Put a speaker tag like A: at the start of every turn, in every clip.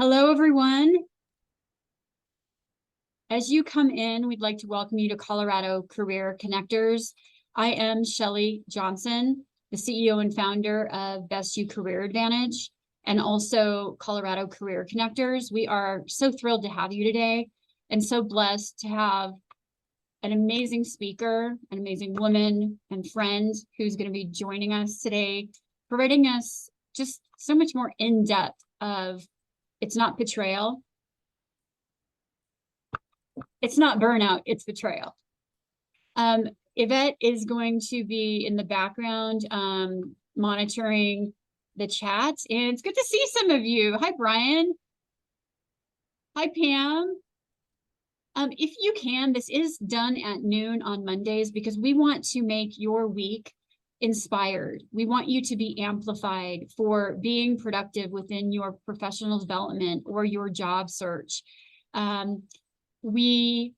A: Hello, everyone. As you come in, we'd like to welcome you to Colorado Career Connectors. I am Shelly Johnson, the CEO and founder of Best You Career Advantage and also Colorado Career Connectors. We are so thrilled to have you today and so blessed to have an amazing speaker, an amazing woman and friend who's going to be joining us today, providing us just so much more in-depth of it's not betrayal. It's not burnout, it's betrayal. Yvette is going to be in the background monitoring the chat. And it's good to see some of you. Hi, Brian. Hi, Pam. If you can, this is done at noon on Mondays because we want to make your week inspired. We want you to be amplified for being productive within your professional development or your job search. We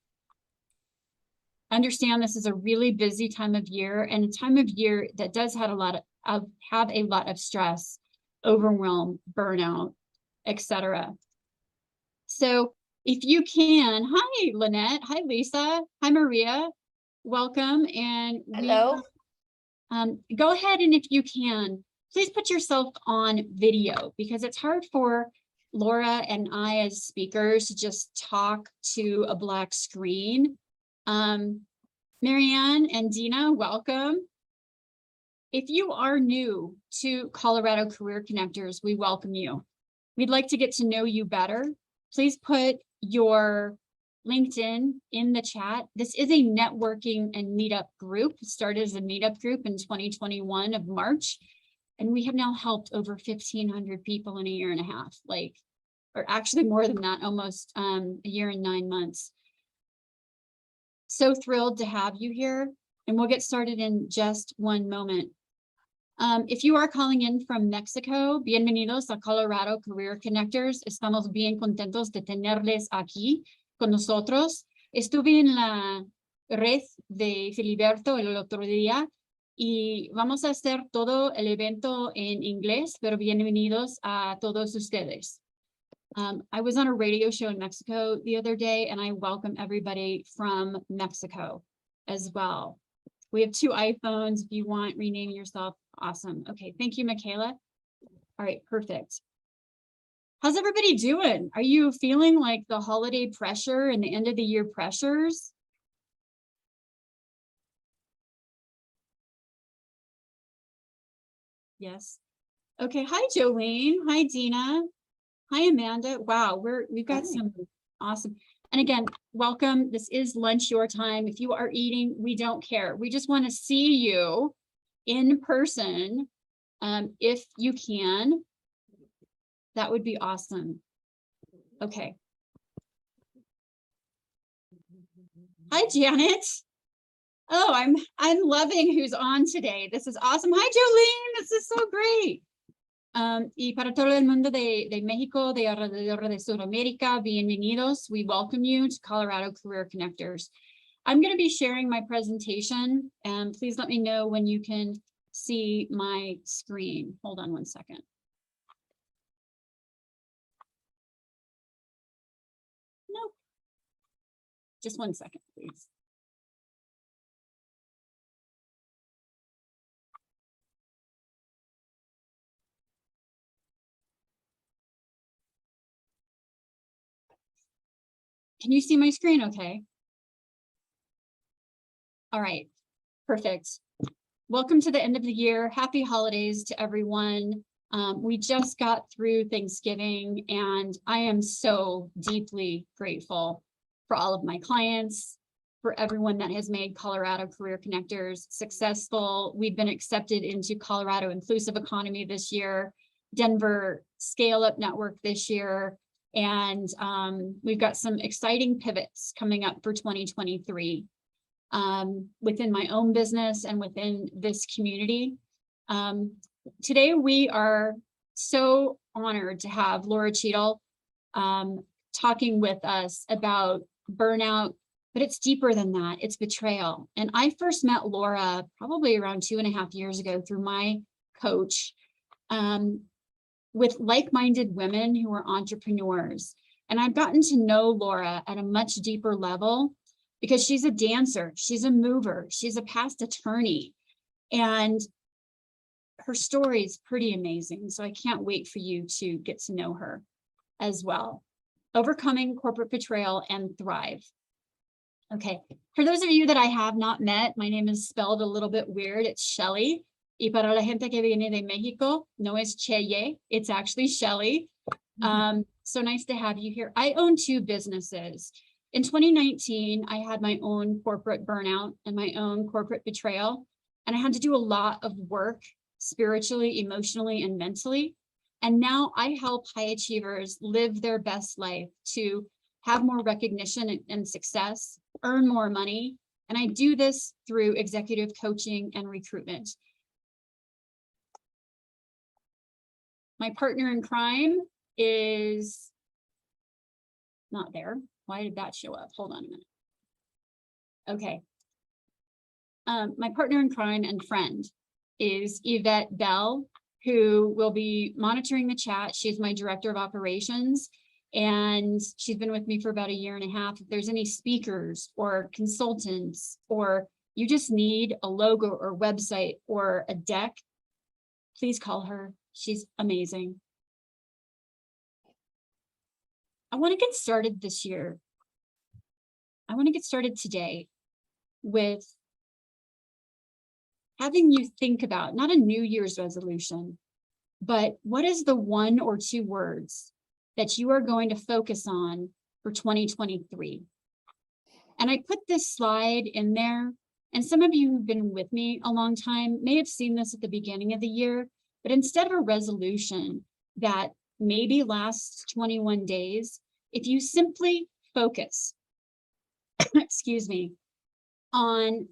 A: understand this is a really busy time of year and a time of year that does have a lot of stress, overwhelm, burnout, etc. So if you can, hi Lynette, hi Lisa, hi Maria, welcome. And
B: hello.
A: Go ahead and if you can, please put yourself on video because it's hard for Lora and I as speakers just talk to a black screen. Marianne and Dina, welcome. If you are new to Colorado Career Connectors, we welcome you. We'd like to get to know you better. Please put your LinkedIn in the chat. This is a networking and meetup group. It started as a meetup group in 2021 of March. And we have now helped over 1,500 people in a year and a half, or actually more than that, almost a year and 9 months. So thrilled to have you here. And we'll get started in just one moment. If you are calling in from Mexico, bienvenidos a Colorado Career Connectors. Estamos bien contentos de tenerles aquí con nosotros. Estuve en la red de Filiberto el otro día. Y vamos a hacer todo el evento en inglés, pero bienvenidos a todos ustedes. I was on a radio show in Mexico the other day, and I welcome everybody from Mexico as well. We have 2 iPhones. If you want, rename yourself. Awesome. Okay, thank you, Michaela. All right, perfect. How's everybody doing? Are you feeling like the holiday pressure and the end of the year pressures? Yes. Okay. Hi, Jolene. Hi, Dina. Hi, Amanda. Wow, we've got some awesome. And again, welcome. This is lunch your time. If you are eating, we don't care. We just want to see you in person. If you can, that would be awesome. Okay. Hi, Janet. Oh, I'm loving who's on today. This is awesome. Hi, Jolene. This is so great. Y para todo el mundo de México, de alrededor de Sudamérica, bienvenidos. We welcome you to Colorado Career Connectors. I'm going to be sharing my presentation, and please let me know when you can see my screen. Hold on one second. Nope. Just one second, please. Can you see my screen okay? All right, perfect. Welcome to the end of the year. Happy holidays to everyone. We just got through Thanksgiving, and I am so deeply grateful for all of my clients, for everyone that has made Colorado Career Connectors successful. We've been accepted into Colorado Inclusive Economy this year, Denver Scale Up Network this year, and we've got some exciting pivots coming up for 2023 within my own business and within this community. Today, we are so honored to have Lora Cheadle talking with us about burnout, but it's deeper than that. It's betrayal. And I first met Lora probably around 2.5 years ago through my coach. with like-minded women who are entrepreneurs. And I've gotten to know Lora at a much deeper level because she's a dancer, she's a mover, she's a past attorney, and her story is pretty amazing. So I can't wait for you to get to know her as well. Overcoming corporate betrayal and thrive. Okay, for those of you that I have not met, my name is spelled a little bit weird. It's Shelly. Y para la gente que viene de Mexico, no es Cheye, it's actually Shelly. So nice to have you here. I own 2 businesses. In 2019, I had my own corporate burnout and my own corporate betrayal. And I had to do a lot of work spiritually, emotionally, and mentally. And now I help high achievers live their best life to have more recognition and success, earn more money. And I do this through executive coaching and recruitment. My partner in crime is not there. Why did that show up? Hold on a minute. Okay. My partner in crime and friend is Yvette Bell, who will be monitoring the chat. She's my director of operations, and she's been with me for about 1.5 years. If there's any speakers or consultants, or you just need a logo or website or a deck, please call her. She's amazing. I want to get started this year. I want to get started today with having you think about not a New Year's resolution, but what is the 1 or 2 words that you are going to focus on for 2023? And I put this slide in there, and some of you who've been with me a long time may have seen this at the beginning of the year, but instead of a resolution that maybe lasts 21 days, if you simply focus, excuse me, on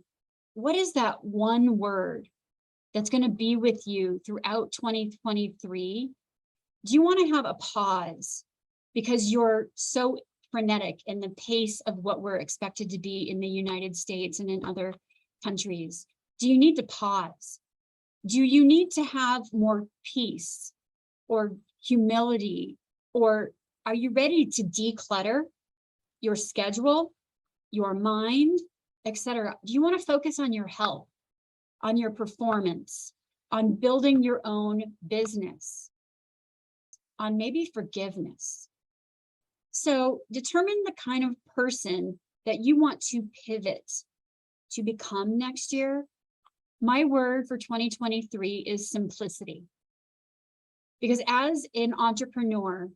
A: what is that 1 word that's going to be with you throughout 2023? Do you want to have a pause because you're so frenetic in the pace of what we're expected to be in the United States and in other countries? Do you need to pause? Do you need to have more peace or humility? Or are you ready to declutter your schedule, your mind, etc.? Do you want to focus on your health, on your performance, on building your own business, on maybe forgiveness? So determine the kind of person that you want to pivot to become next year. My word for 2023 is simplicity. Because as an entrepreneur,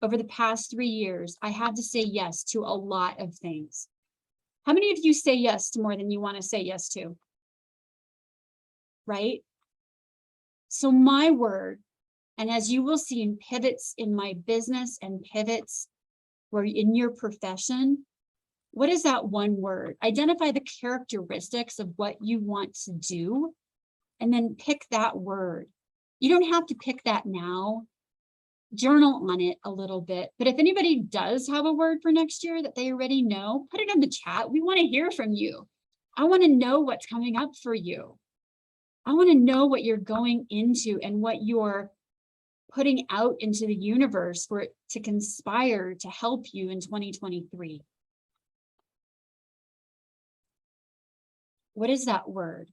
A: over the past 3 years, I had to say yes to a lot of things. How many of you say yes to more than you want to say yes to? Right? So my word, and as you will see in pivots in my business and pivots where in your profession, what is that 1 word? Identify the characteristics of what you want to do, and then pick that word. You don't have to pick that now. Journal on it a little bit. But if anybody does have a word for next year that they already know, put it in the chat. We want to hear from you. I want to know what's coming up for you. I want to know what you're going into and what you're putting out into the universe for it to conspire to help you in 2023. What is that word?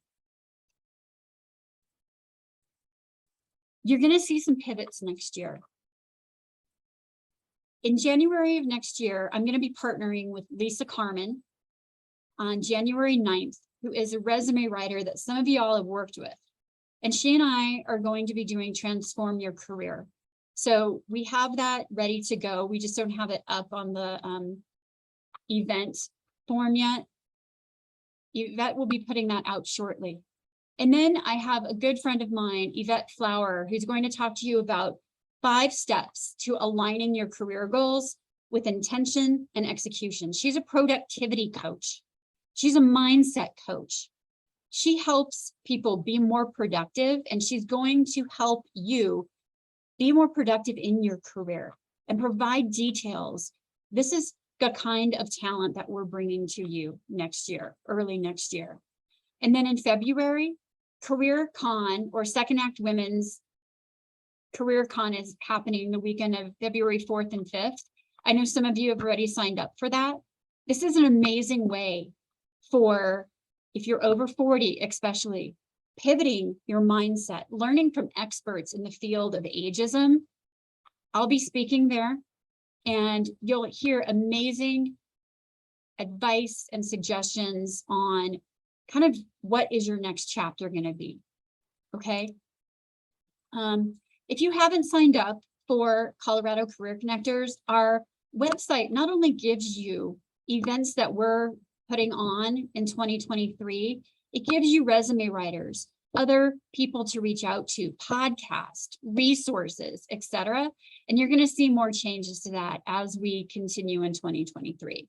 A: You're going to see some pivots next year. In January of next year, I'm going to be partnering with Lisa Carmen on January 9th, who is a resume writer that some of y'all have worked with. And she and I are going to be doing Transform Your Career. So we have that ready to go. We just don't have it up on the event form yet. Yvette will be putting that out shortly. And then I have a good friend of mine, Yvette Flower, who's going to talk to you about 5 steps to aligning your career goals with intention and execution. She's a productivity coach. She's a mindset coach. She helps people be more productive, and she's going to help you be more productive in your career and provide details. This is the kind of talent that we're bringing to you next year, early next year. And then in February, Career Con, or Second Act Women's CareerCon is happening the weekend of February 4th and 5th. I know some of you have already signed up for that. This is an amazing way for, if you're over 40, especially, pivoting your mindset, learning from experts in the field of ageism. I'll be speaking there, and you'll hear amazing advice and suggestions on kind of what is your next chapter going to be. Okay. If you haven't signed up for Colorado Career Connectors, our website not only gives you events that we're putting on in 2023, it gives you resume writers, other people to reach out to, podcast, resources, etc. And you're going to see more changes to that as we continue in 2023.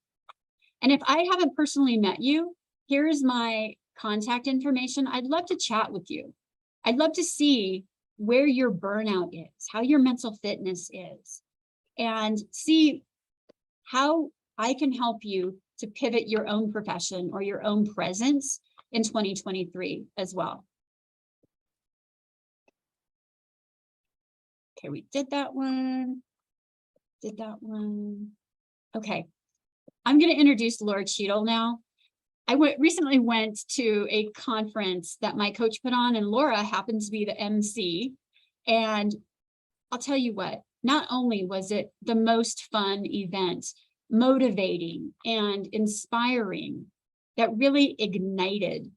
A: And if I haven't personally met you, here's my contact information. I'd love to chat with you. I'd love to see where your burnout is, how your mental fitness is, and see how I can help you to pivot your own profession or your own presence in 2023 as well. Okay, we did that one. Okay, I'm going to introduce Lora Cheadle now. I recently went to a conference that my coach put on, and Lora happened to be the MC. And I'll tell you what, not only was it the most fun event, motivating and inspiring, that really ignited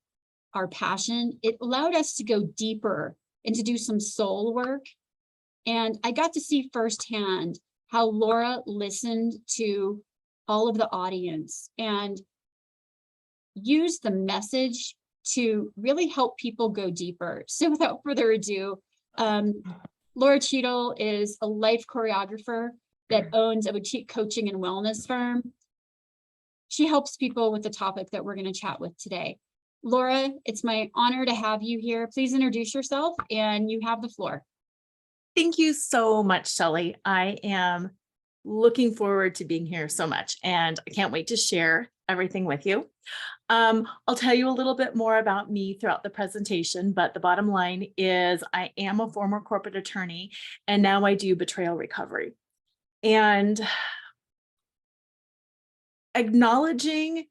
A: our passion, it allowed us to go deeper and to do some soul work. And I got to see firsthand how Lora listened to all of the audience and used the message to really help people go deeper. So without further ado, Lora Cheadle is a life choreographer that owns a boutique coaching and wellness firm. She helps people with the topic that we're going to chat with today. Lora, it's my honor to have you here. Please introduce yourself, and you have the floor.
B: Thank you so much, Shelley. I am looking forward to being here so much, and I can't wait to share everything with you. I'll tell you a little bit more about me throughout the presentation, but the bottom line is I am a former corporate attorney, and now I do betrayal recovery. And acknowledging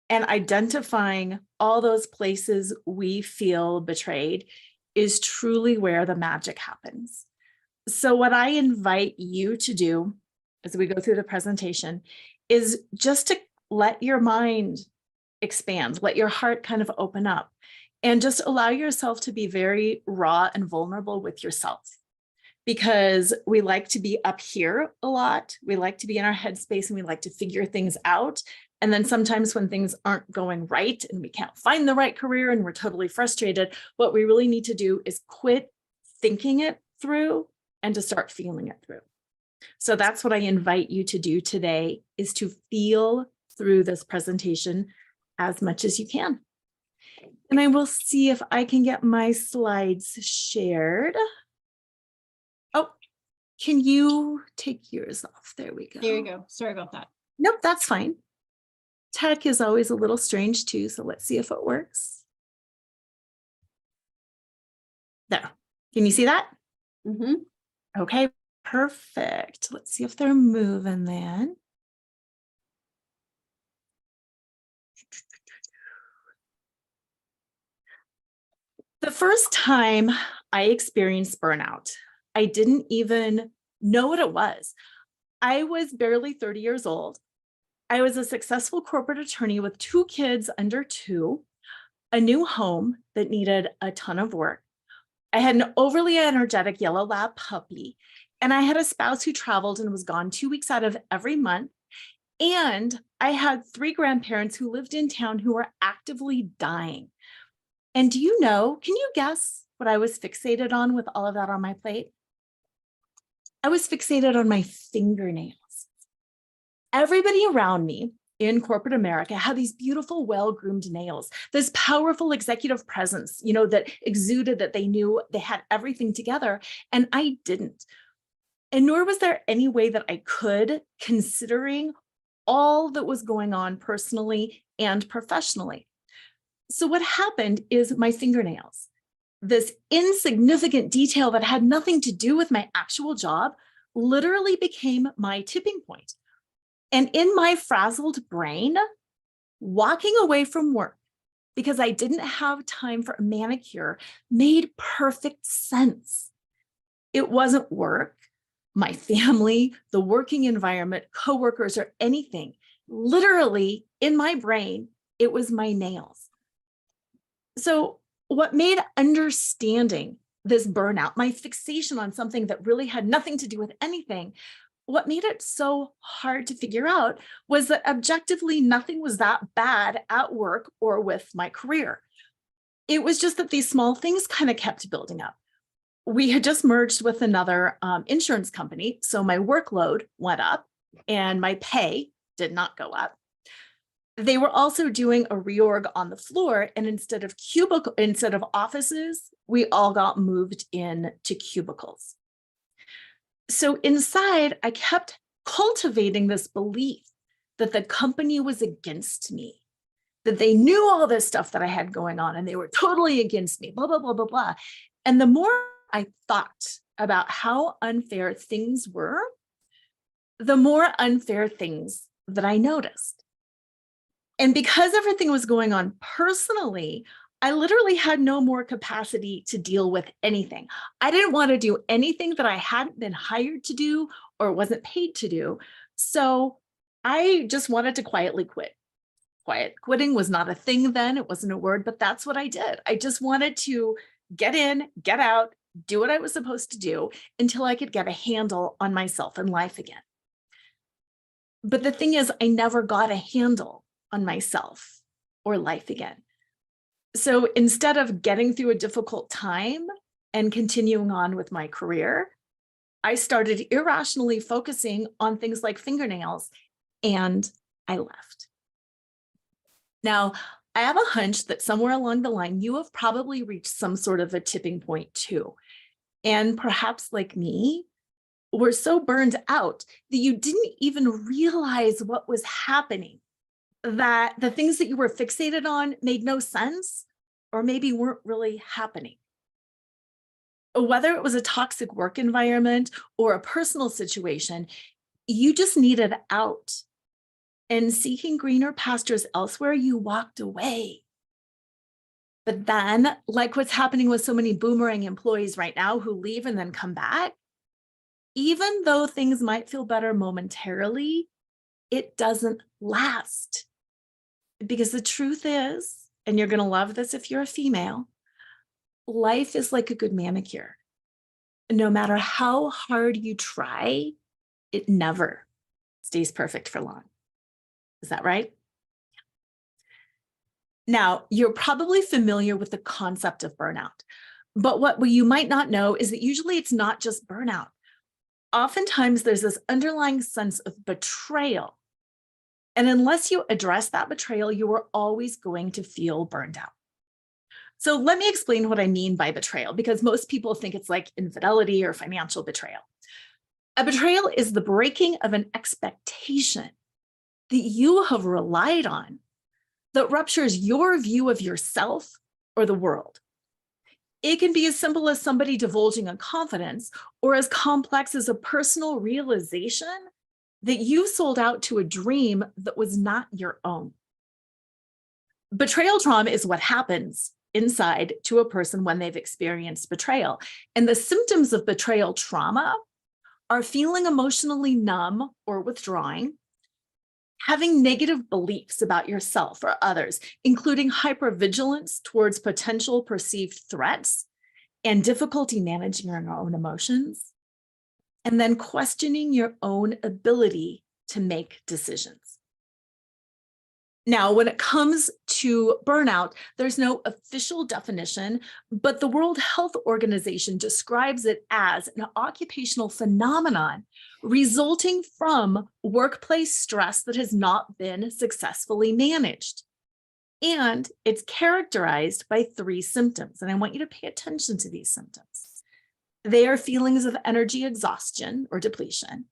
B: and identifying all those places we feel betrayed is truly where the magic happens. So what I invite you to do as we go through the presentation is just to let your mind expand, let your heart kind of open up, and just allow yourself to be very raw and vulnerable with yourself. Because we like to be up here a lot. We like to be in our headspace and we like to figure things out. And then sometimes when things aren't going right and we can't find the right career and we're totally frustrated, what we really need to do is quit thinking it through and to start feeling it through. So that's what I invite you to do today, is to feel through this presentation as much as you can. And I will see if I can get my slides shared. Oh, can you take yours off? There we go.
A: There you go. Sorry about that.
B: Nope, that's fine. Tech is always a little strange too, so let's see if it works. There. Can you see that?
A: Mm-hmm.
B: Okay, perfect. Let's see if they're moving then. The first time I experienced burnout, I didn't even know what it was. I was barely 30 years old. I was a successful corporate attorney with 2 kids under 2, a new home that needed a ton of work. I had an overly energetic yellow lab puppy, and I had a spouse who traveled and was gone 2 weeks out of every month. And I had 3 grandparents who lived in town who were actively dying. And do you know, can you guess what I was fixated on with all of that on my plate? I was fixated on my fingernails. Everybody around me in corporate America had these beautiful, well-groomed nails, this powerful executive presence, that exuded that they knew they had everything together, and I didn't. And nor was there any way that I could, considering all that was going on personally and professionally. So what happened is my fingernails, this insignificant detail that had nothing to do with my actual job literally became my tipping point. And in my frazzled brain, walking away from work because I didn't have time for a manicure made perfect sense. It wasn't work, my family, the working environment, coworkers, or anything. Literally, in my brain, it was my nails. So what made understanding this burnout, my fixation on something that really had nothing to do with anything, what made it so hard to figure out was that objectively nothing was that bad at work or with my career. It was just that these small things kind of kept building up. We had just merged with another insurance company, so my workload went up and my pay did not go up. They were also doing a reorg on the floor, and instead of offices, we all got moved in to cubicles. So inside, I kept cultivating this belief that the company was against me, that they knew all this stuff that I had going on and they were totally against me, blah, blah, blah, blah, blah. And the more I thought about how unfair things were, the more unfair things that I noticed. And because everything was going on personally, I literally had no more capacity to deal with anything. I didn't want to do anything that I hadn't been hired to do or wasn't paid to do. So I just wanted to quietly quit. Quiet quitting was not a thing then. It wasn't a word, but that's what I did. I just wanted to get in, get out, do what I was supposed to do until I could get a handle on myself and life again. But the thing is, I never got a handle on myself or life again. So instead of getting through a difficult time and continuing on with my career, I started irrationally focusing on things like fingernails, and I left. Now, I have a hunch that somewhere along the line, you have probably reached some sort of a tipping point too. And perhaps like me, were so burned out that you didn't even realize what was happening, that the things that you were fixated on made no sense or maybe weren't really happening. Whether it was a toxic work environment or a personal situation, you just needed out. And seeking greener pastures elsewhere, you walked away. But then, like what's happening with so many boomerang employees right now who leave and then come back, even though things might feel better momentarily, it doesn't last. Because the truth is, and you're going to love this if you're a female, life is like a good manicure. No matter how hard you try, it never stays perfect for long. Is that right? Now, you're probably familiar with the concept of burnout, but what you might not know is that usually it's not just burnout. Oftentimes there's this underlying sense of betrayal. And unless you address that betrayal, you are always going to feel burned out. So let me explain what I mean by betrayal, because most people think it's like infidelity or financial betrayal. A betrayal is the breaking of an expectation that you have relied on that ruptures your view of yourself or the world. It can be as simple as somebody divulging a confidence, or as complex as a personal realization that you sold out to a dream that was not your own. Betrayal trauma is what happens inside to a person when they've experienced betrayal. And the symptoms of betrayal trauma are feeling emotionally numb or withdrawing, having negative beliefs about yourself or others, including hypervigilance towards potential perceived threats and difficulty managing your own emotions, and then questioning your own ability to make decisions. Now, when it comes to burnout, there's no official definition, but the World Health Organization describes it as an occupational phenomenon resulting from workplace stress that has not been successfully managed. And it's characterized by 3 symptoms, and I want you to pay attention to these symptoms. They are feelings of energy exhaustion or depletion,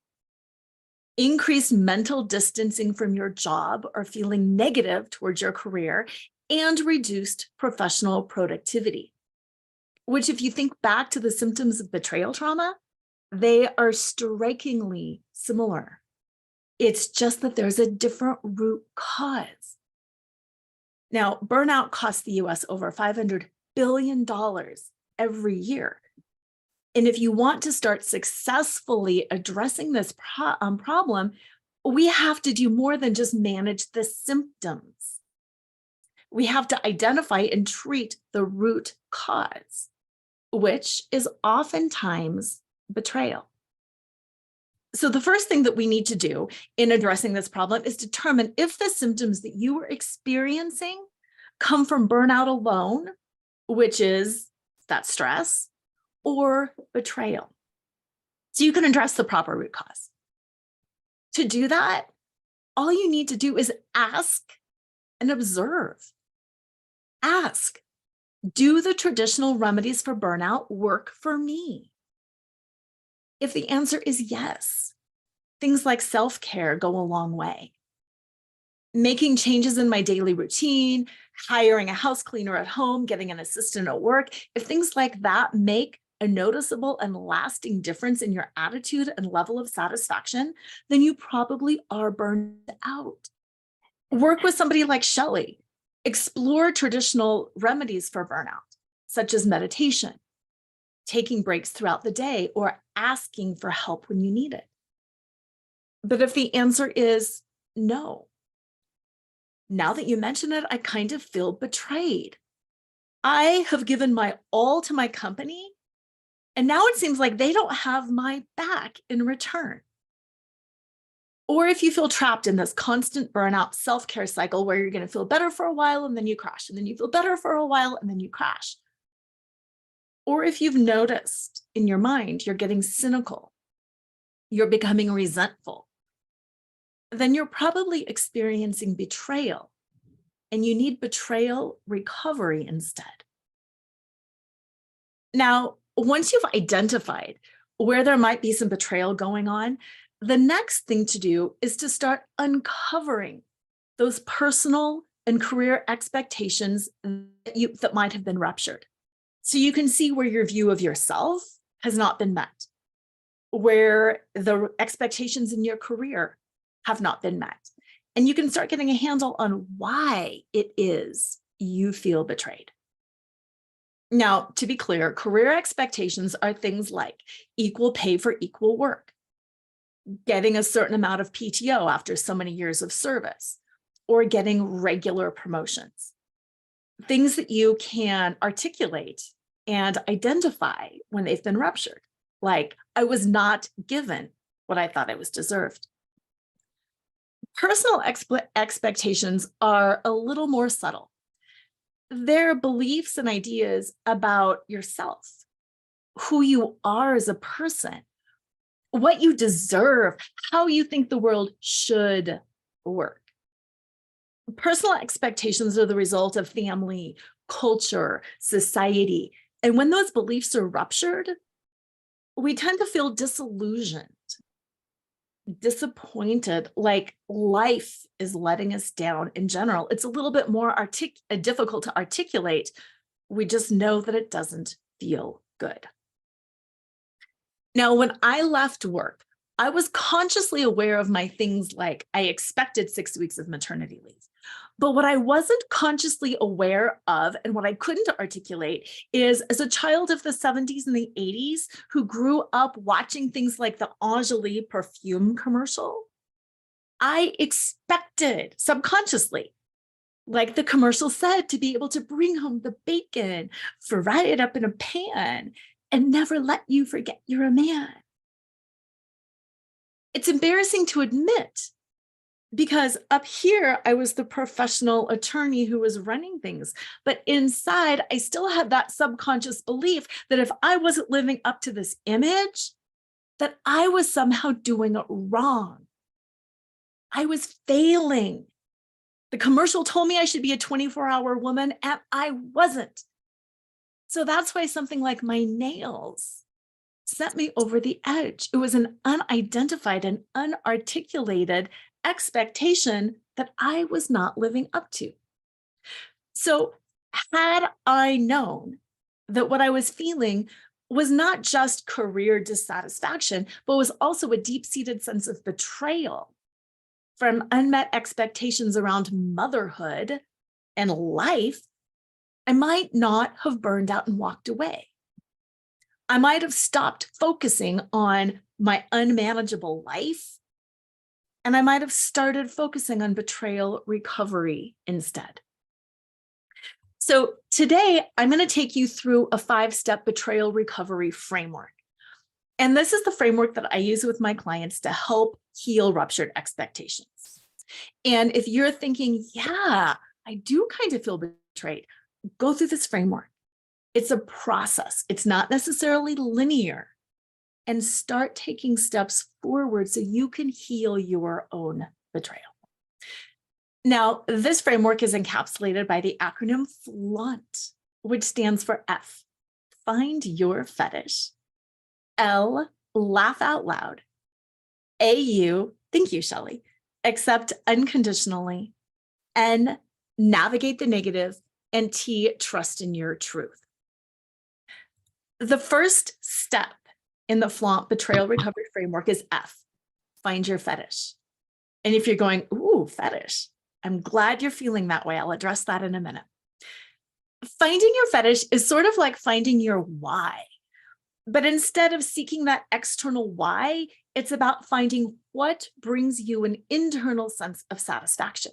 B: increased mental distancing from your job or feeling negative towards your career, and reduced professional productivity. which if you think back to the symptoms of betrayal trauma, they are strikingly similar. It's just that there's a different root cause. Now, burnout costs the US over $500 billion every year. And if you want to start successfully addressing this problem, we have to do more than just manage the symptoms. We have to identify and treat the root cause, which is oftentimes betrayal. So the first thing that we need to do in addressing this problem is determine if the symptoms that you are experiencing come from burnout alone, which is that stress, or betrayal. So you can address the proper root cause. To do that, all you need to do is ask and observe. Ask, do the traditional remedies for burnout work for me? If the answer is yes, things like self-care go a long way. Making changes in my daily routine, hiring a house cleaner at home, getting an assistant at work, if things like that make a noticeable and lasting difference in your attitude and level of satisfaction, then you probably are burned out. Work with somebody like Shelley. Explore traditional remedies for burnout, such as meditation, taking breaks throughout the day, or asking for help when you need it. But if the answer is no, now that you mention it, I kind of feel betrayed. I have given my all to my company, and now it seems like they don't have my back in return. Or if you feel trapped in this constant burnout self-care cycle where you're going to feel better for a while and then you crash, and then you feel better for a while and then you crash. Or if you've noticed in your mind you're getting cynical, you're becoming resentful, then you're probably experiencing betrayal, and you need betrayal recovery instead. Now, once you've identified where there might be some betrayal going on, the next thing to do is to start uncovering those personal and career expectations that might have been ruptured. So you can see where your view of yourself has not been met, where the expectations in your career have not been met. And you can start getting a handle on why it is you feel betrayed. Now, to be clear, career expectations are things like equal pay for equal work, getting a certain amount of PTO after so many years of service, or getting regular promotions. Things that you can articulate and identify when they've been ruptured, like I was not given what I thought I was deserved. Personal expectations are a little more subtle. They're beliefs and ideas about yourself, who you are as a person, what you deserve, how you think the world should work. Personal expectations are the result of family, culture, society. And when those beliefs are ruptured, we tend to feel disillusioned, disappointed, like life is letting us down in general. It's a little bit more difficult to articulate. We just know that it doesn't feel good. Now, when I left work, I was consciously aware of my things like I expected 6 weeks of maternity leave. But what I wasn't consciously aware of and what I couldn't articulate is, as a child of the 70s and the 80s who grew up watching things like the Angeli perfume commercial, I expected subconsciously, like the commercial said, to be able to bring home the bacon, fry it up in a pan, and never let you forget you're a man. It's embarrassing to admit, because up here, I was the professional attorney who was running things. But inside, I still had that subconscious belief that if I wasn't living up to this image, that I was somehow doing it wrong. I was failing. The commercial told me I should be a 24-hour woman, and I wasn't. So that's why something like my nails sent me over the edge. It was an unidentified and unarticulated expectation that I was not living up to. So had I known that what I was feeling was not just career dissatisfaction, but was also a deep-seated sense of betrayal from unmet expectations around motherhood and life. I might not have burned out and walked away. I might have stopped focusing on my unmanageable life, and I might have started focusing on betrayal recovery instead. So today, I'm going to take you through a 5-step betrayal recovery framework. And this is the framework that I use with my clients to help heal ruptured expectations. And if you're thinking, yeah, I do kind of feel betrayed, go through this framework. It's a process. It's not necessarily linear. And start taking steps forward so you can heal your own betrayal. Now, this framework is encapsulated by the acronym FLAUNT, which stands for F, find your fetish. L, laugh out loud. AU, thank you, Shelley, accept unconditionally. N, navigate the negative. And T, trust in your truth. The first step in the FLAUNT betrayal recovery framework is F, find your fetish. And if you're going, ooh, fetish, I'm glad you're feeling that way. I'll address that in a minute. Finding your fetish is sort of like finding your why. But instead of seeking that external why, it's about finding what brings you an internal sense of satisfaction.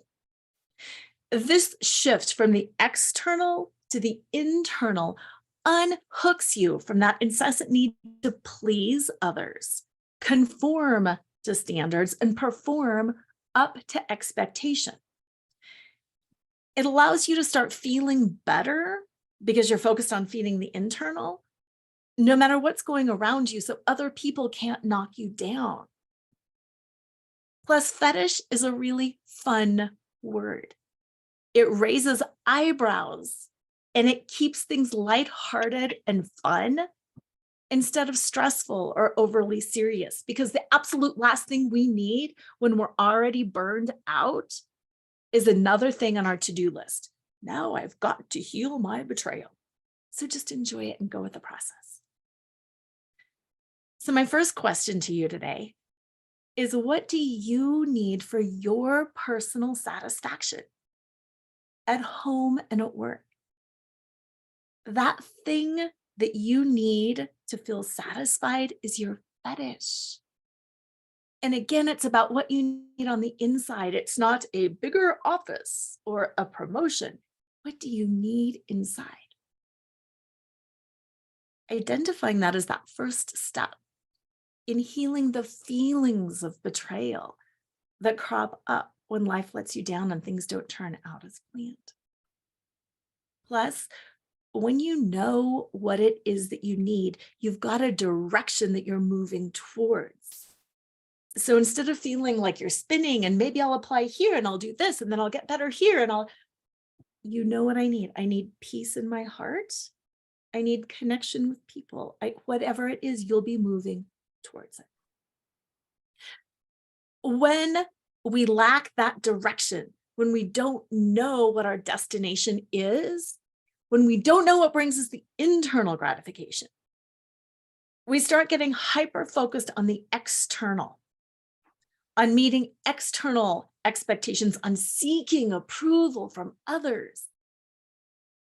B: This shift from the external to the internal unhooks you from that incessant need to please others, conform to standards, and perform up to expectation. It allows you to start feeling better because you're focused on feeding the internal, no matter what's going around you, so other people can't knock you down. Plus, fetish is a really fun word. It raises eyebrows and it keeps things lighthearted and fun instead of stressful or overly serious, because the absolute last thing we need when we're already burned out is another thing on our to-do list. Now I've got to heal my betrayal. So just enjoy it and go with the process. So my first question to you today is, what do you need for your personal satisfaction at home and at work? That thing that you need to feel satisfied is your fetish. And again, it's about what you need on the inside. It's not a bigger office or a promotion. What do you need inside? Identifying that is that first step in healing the feelings of betrayal that crop up when life lets you down and things don't turn out as planned. Plus, when you know what it is that you need, you've got a direction that you're moving towards. So instead of feeling like you're spinning and maybe I'll apply here and I'll do this and then I'll get better here and you know what I need? I need peace in my heart. I need connection with people. Whatever it is, you'll be moving towards it. When we lack that direction, when we don't know what our destination is, when we don't know what brings us the internal gratification, we start getting hyper-focused on the external, on meeting external expectations, on seeking approval from others.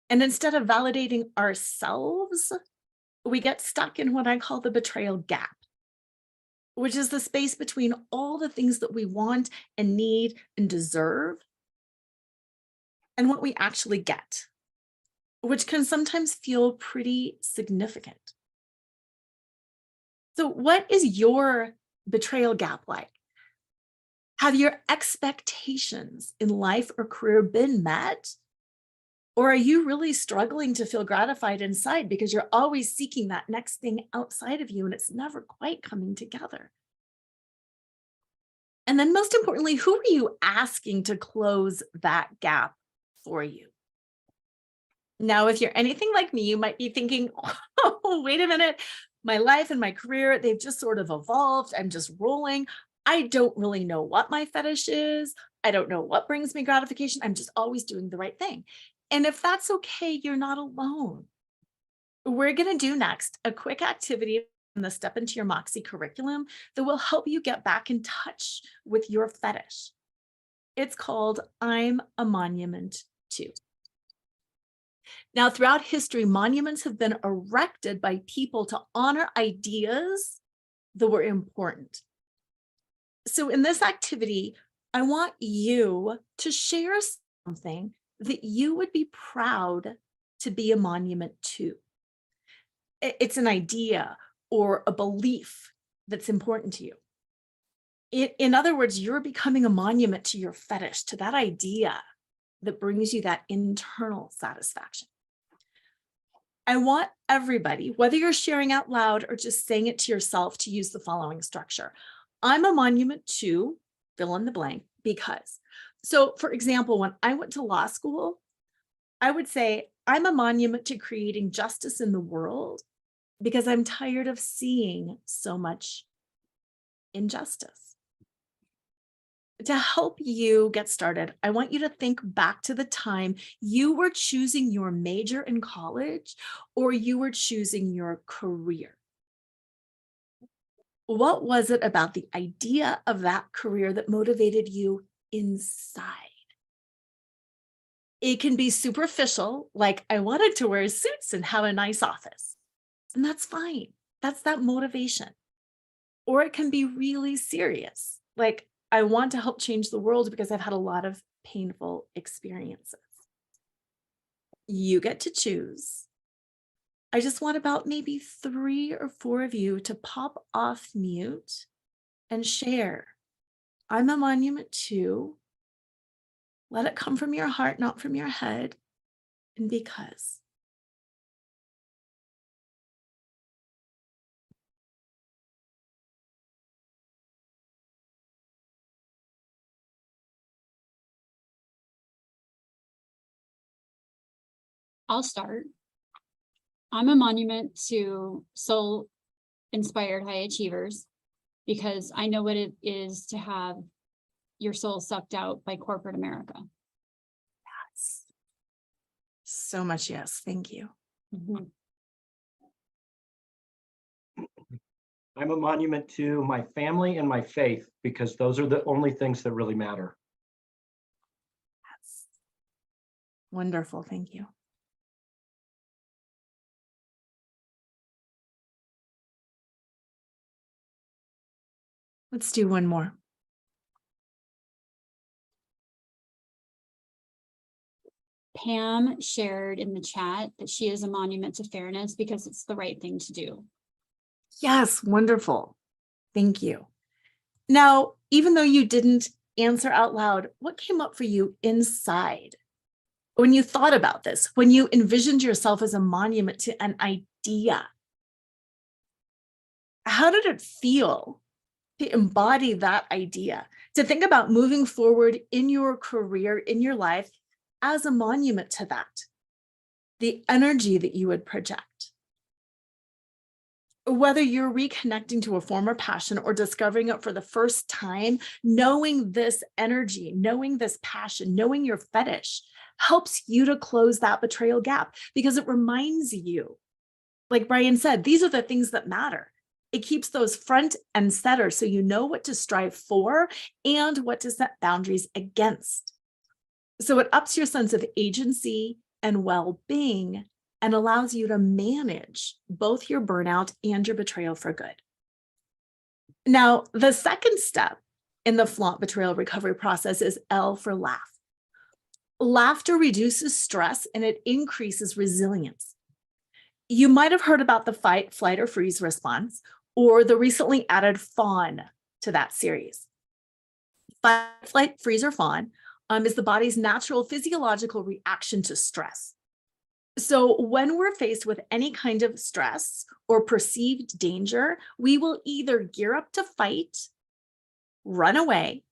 B: And instead of validating ourselves, we get stuck in what I call the betrayal gap, which is the space between all the things that we want and need and deserve and what we actually get, which can sometimes feel pretty significant. So what is your betrayal gap like? Have your expectations in life or career been met? Or are you really struggling to feel gratified inside because you're always seeking that next thing outside of you and it's never quite coming together? And then most importantly, who are you asking to close that gap for you? Now, if you're anything like me, you might be thinking, oh, wait a minute, my life and my career, they've just sort of evolved. I'm just rolling. I don't really know what my fetish is. I don't know what brings me gratification. I'm just always doing the right thing. And if that's okay, you're not alone. We're going to do next a quick activity in the Step Into Your Moxie curriculum that will help you get back in touch with your fetish. It's called I'm a Monument To. Now, throughout history, monuments have been erected by people to honor ideas that were important. So in this activity, I want you to share something that you would be proud to be a monument to. It's an idea or a belief that's important to you. In other words, you're becoming a monument to your fetish, to that idea that brings you that internal satisfaction. I want everybody, whether you're sharing out loud or just saying it to yourself, to use the following structure. I'm a monument to fill in the blank because. So for example, when I went to law school, I would say I'm a monument to creating justice in the world because I'm tired of seeing so much injustice. To help you get started, I want you to think back to the time you were choosing your major in college or you were choosing your career. What was it about the idea of that career that motivated you inside? It can be superficial, like I wanted to wear suits and have a nice office. And that's fine. That's that motivation. Or it can be really serious, like I want to help change the world because I've had a lot of painful experiences. You get to choose. I just want about maybe 3 or 4 of you to pop off mute and share. I'm a monument to. Let it come from your heart, not from your head. And because.
A: I'll start. I'm a monument to soul-inspired high achievers because I know what it is to have your soul sucked out by corporate America.
B: Yes. So much yes. Thank you.
A: Mhm.
C: I'm a monument to my family and my faith because those are the only things that really matter.
B: Yes. Wonderful. Thank you. Let's do one more.
A: Pam shared in the chat that she is a monument to fairness because it's the right thing to do.
B: Yes, wonderful. Thank you. Now, even though you didn't answer out loud, what came up for you inside when you thought about this, when you envisioned yourself as a monument to an idea? How did it feel to embody that idea, to think about moving forward in your career, in your life, as a monument to that, the energy that you would project? Whether you're reconnecting to a former passion or discovering it for the first time, knowing this energy, knowing this passion, knowing your fetish helps you to close that betrayal gap because it reminds you, like Brian said, these are the things that matter. It keeps those front and center so you know what to strive for and what to set boundaries against. So it ups your sense of agency and well-being and allows you to manage both your burnout and your betrayal for good. Now, the second step in the flaunt betrayal recovery process is L for laugh. Laughter reduces stress and it increases resilience. You might have heard about the fight, flight, or freeze response, or the recently added fawn to that series. Fight, flight, freeze, or fawn is the body's natural physiological reaction to stress. So when we're faced with any kind of stress or perceived danger, we will either gear up to fight, run away,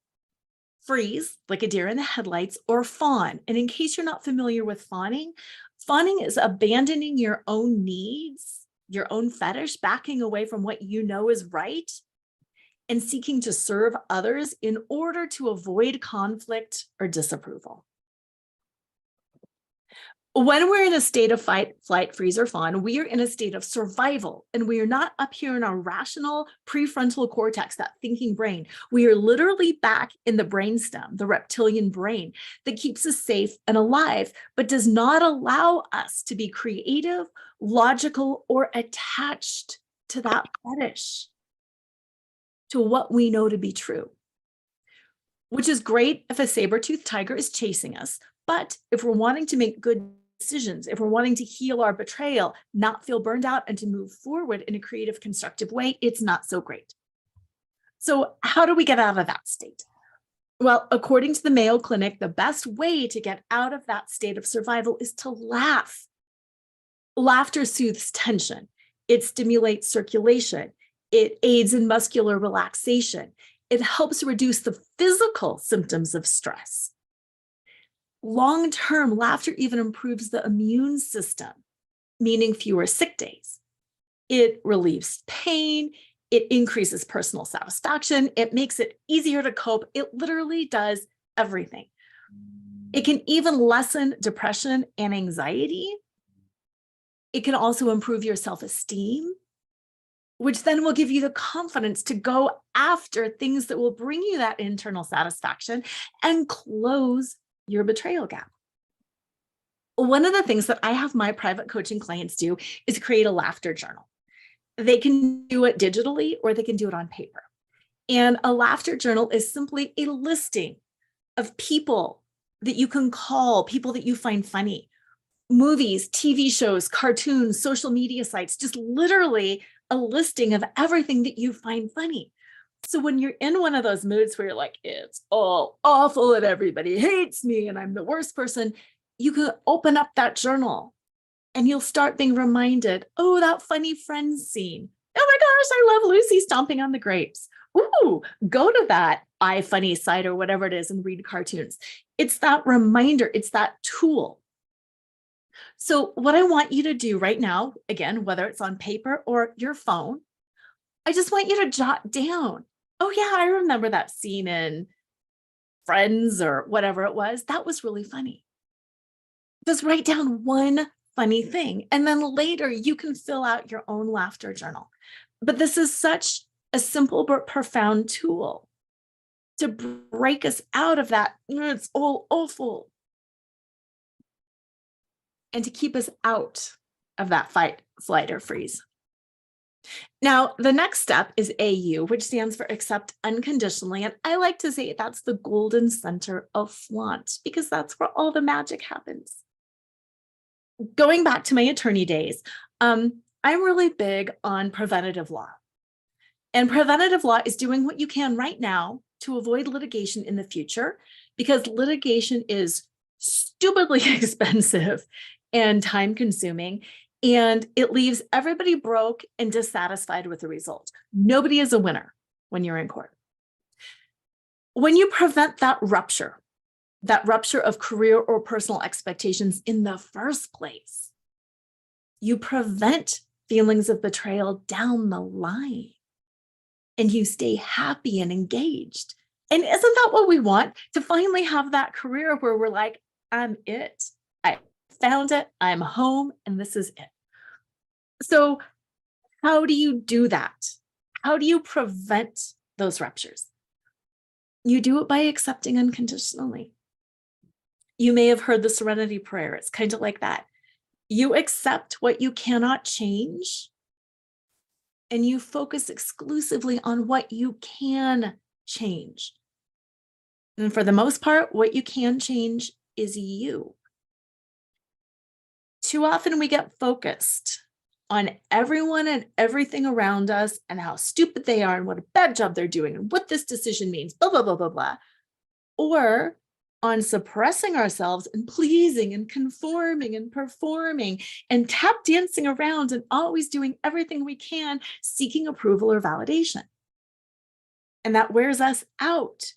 B: freeze like a deer in the headlights, or fawn. And in case you're not familiar with fawning, fawning is abandoning your own needs, your own fetish, backing away from what you know is right, and seeking to serve others in order to avoid conflict or disapproval. When we're in a state of fight, flight, freeze, or fawn, we are in a state of survival, and we are not up here in our rational prefrontal cortex, that thinking brain. We are literally back in the brainstem, the reptilian brain that keeps us safe and alive, but does not allow us to be creative, logical, or attached to that fetish, to what we know to be true. Which is great if a saber-toothed tiger is chasing us, but if we're wanting to make good decisions, if we're wanting to heal our betrayal, not feel burned out, and to move forward in a creative, constructive way, it's not so great. So how do we get out of that state? Well, according to the Mayo Clinic, the best way to get out of that state of survival is to laugh. Laughter soothes tension. It stimulates circulation. It aids in muscular relaxation. It helps reduce the physical symptoms of stress. Long-term, laughter even improves the immune system, meaning fewer sick days. It relieves pain. It increases personal satisfaction. It makes it easier to cope. It literally does everything. It can even lessen depression and anxiety. It can also improve your self-esteem, which then will give you the confidence to go after things that will bring you that internal satisfaction and close your betrayal gap. One of the things that I have my private coaching clients do is create a laughter journal. They can do it digitally or they can do it on paper. And a laughter journal is simply a listing of people that you can call, people that you find funny, movies, TV shows, cartoons, social media sites, just literally a listing of everything that you find funny. So when you're in one of those moods where you're like, it's all awful and everybody hates me and I'm the worst person, you can open up that journal and you'll start being reminded, oh, that funny Friends scene. Oh my gosh, I love Lucy stomping on the grapes. Ooh, go to that iFunny site or whatever it is and read cartoons. It's that reminder, it's that tool. So what I want you to do right now, again, whether it's on paper or your phone, I just want you to jot down, oh yeah, I remember that scene in Friends or whatever it was. That was really funny. Just write down one funny thing. And then later you can fill out your own laughter journal. But this is such a simple but profound tool to break us out of that, it's all awful, and to keep us out of that fight, flight, or freeze. Now, the next step is AU, which stands for accept unconditionally. And I like to say that's the golden center of flaunt, because that's where all the magic happens. Going back to my attorney days, I'm really big on preventative law. And preventative law is doing what you can right now to avoid litigation in the future, because litigation is stupidly expensive and time consuming. And it leaves everybody broke and dissatisfied with the result. Nobody is a winner when you're in court. When you prevent that rupture of career or personal expectations in the first place, you prevent feelings of betrayal down the line, and you stay happy and engaged. And isn't that what we want? To finally have that career where we're like, I'm it. I found it. I'm home, and this is it. So how do you do that? How do you prevent those ruptures? You do it by accepting unconditionally. You may have heard the serenity prayer. It's kind of like that. You accept what you cannot change, and you focus exclusively on what you can change. And for the most part, what you can change is you. Too often we get focused on everyone and everything around us and how stupid they are and what a bad job they're doing and what this decision means, blah, blah, blah, blah, blah. Or on suppressing ourselves and pleasing and conforming and performing and tap dancing around and always doing everything we can, seeking approval or validation. And that wears us out.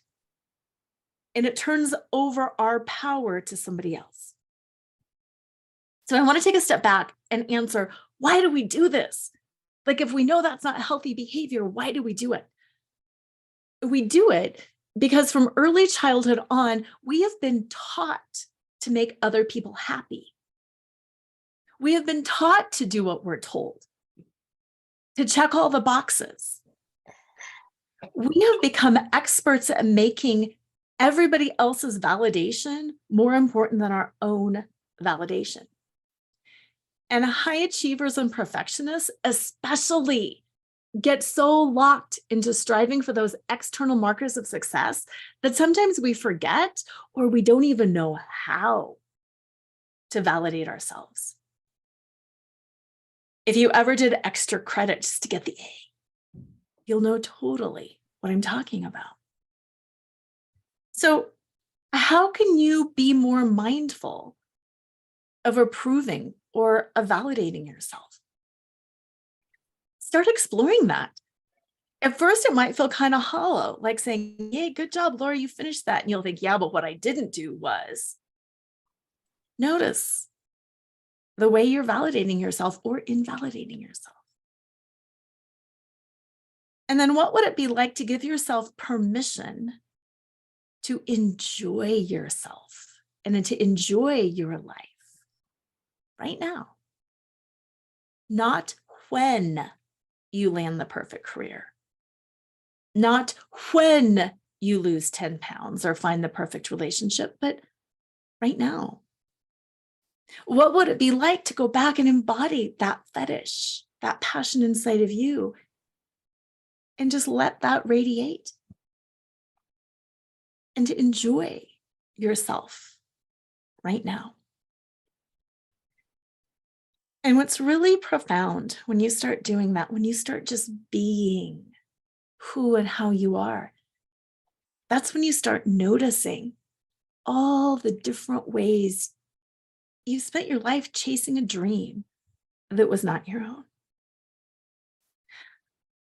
B: And it turns over our power to somebody else. So I want to take a step back and answer, why do we do this? Like, if we know that's not healthy behavior, why do we do it? We do it because from early childhood on, we have been taught to make other people happy. We have been taught to do what we're told, to check all the boxes. We have become experts at making everybody else's validation more important than our own validation. And high achievers and perfectionists especially get so locked into striving for those external markers of success that sometimes we forget or we don't even know how to validate ourselves. If you ever did extra credit just to get the A, you'll know totally what I'm talking about. So, how can you be more mindful of approving or of validating yourself? Start exploring that. At first, it might feel kind of hollow, like saying, "Yay, good job, Laura, you finished that." And you'll think, "Yeah, but what I didn't do was." Notice the way you're validating yourself or invalidating yourself. And then what would it be like to give yourself permission to enjoy yourself and then to enjoy your life right now? Not when you land the perfect career, not when you lose 10 pounds or find the perfect relationship, but right now. What would it be like to go back and embody that fetish, that passion inside of you, and just let that radiate and to enjoy yourself right now? And what's really profound when you start doing that, when you start just being who and how you are, that's when you start noticing all the different ways you spent your life chasing a dream that was not your own.